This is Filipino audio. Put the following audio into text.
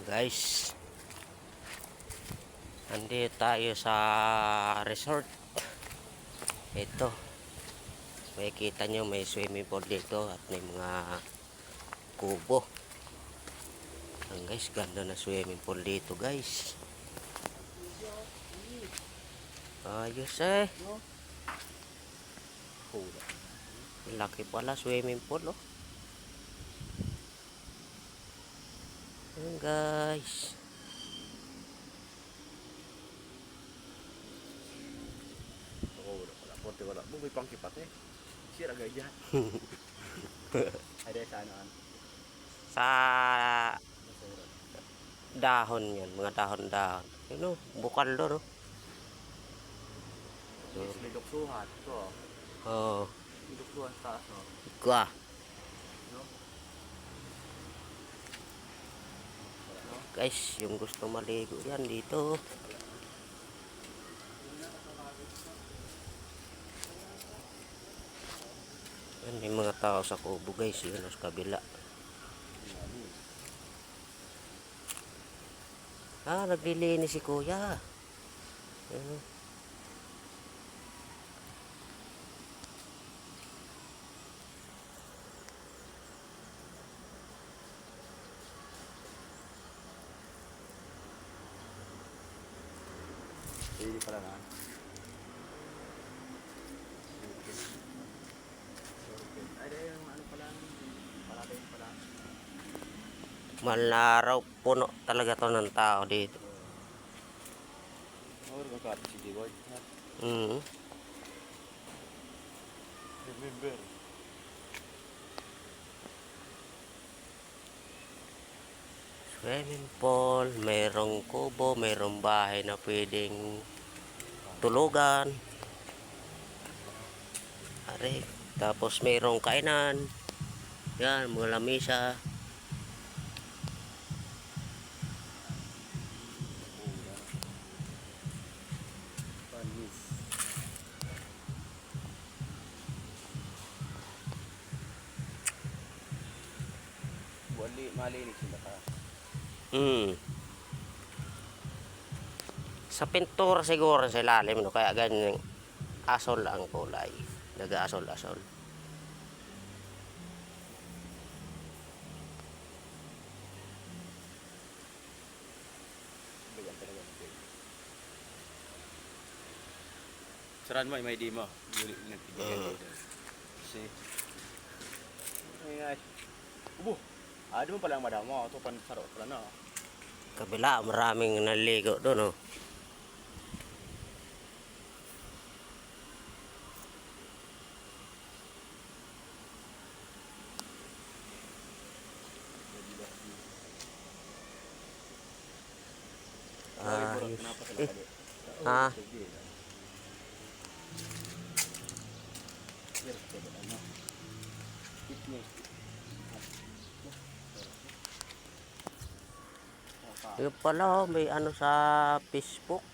Guys, nandito tayo sa resort. Ito, makikita nyo may swimming pool dito at may mga kubo. Guys, ganda na swimming pool dito guys. Ayos eh. Laki pala swimming pool oh. Ayan guys. Wala mo may pangkipat eh. Sira agad yan. Ada sa ano? Sa dahon yan, mga dahon-dahon. Yun oh, bukal doon oh. May duksuhan. Ito Oh. May duksuhan sa taas no? Gua. No? Guys, yung gusto maligo yan dito. Yan, may mga tao sa kubo guys, yun sa kabila. Naglilinis si kuya. Yan. Hindi pala na. Ay, yung ano pala, palagay pala. Malaraw, puno talaga to ng tao dito. Magkakati si Digoy. Remember. Swimming pool, mayroong kubo, mayroong bahay na pwedeng tulugan. Are, tapos mayroong kainan. Yan, mga lamisa. Panis. Malinis sila ka. Sa pintura siguro sa ilalim no, kaya ganyan asol ang kulay. Nag-asol-asol. Saran mo, may di mo. Si. Ay. Ubo. Di mo pala ang madamo. Ito pansaro pala na. Kabila, maraming naligo doon oh. Ha? Yung pala oh, may ano sa Facebook.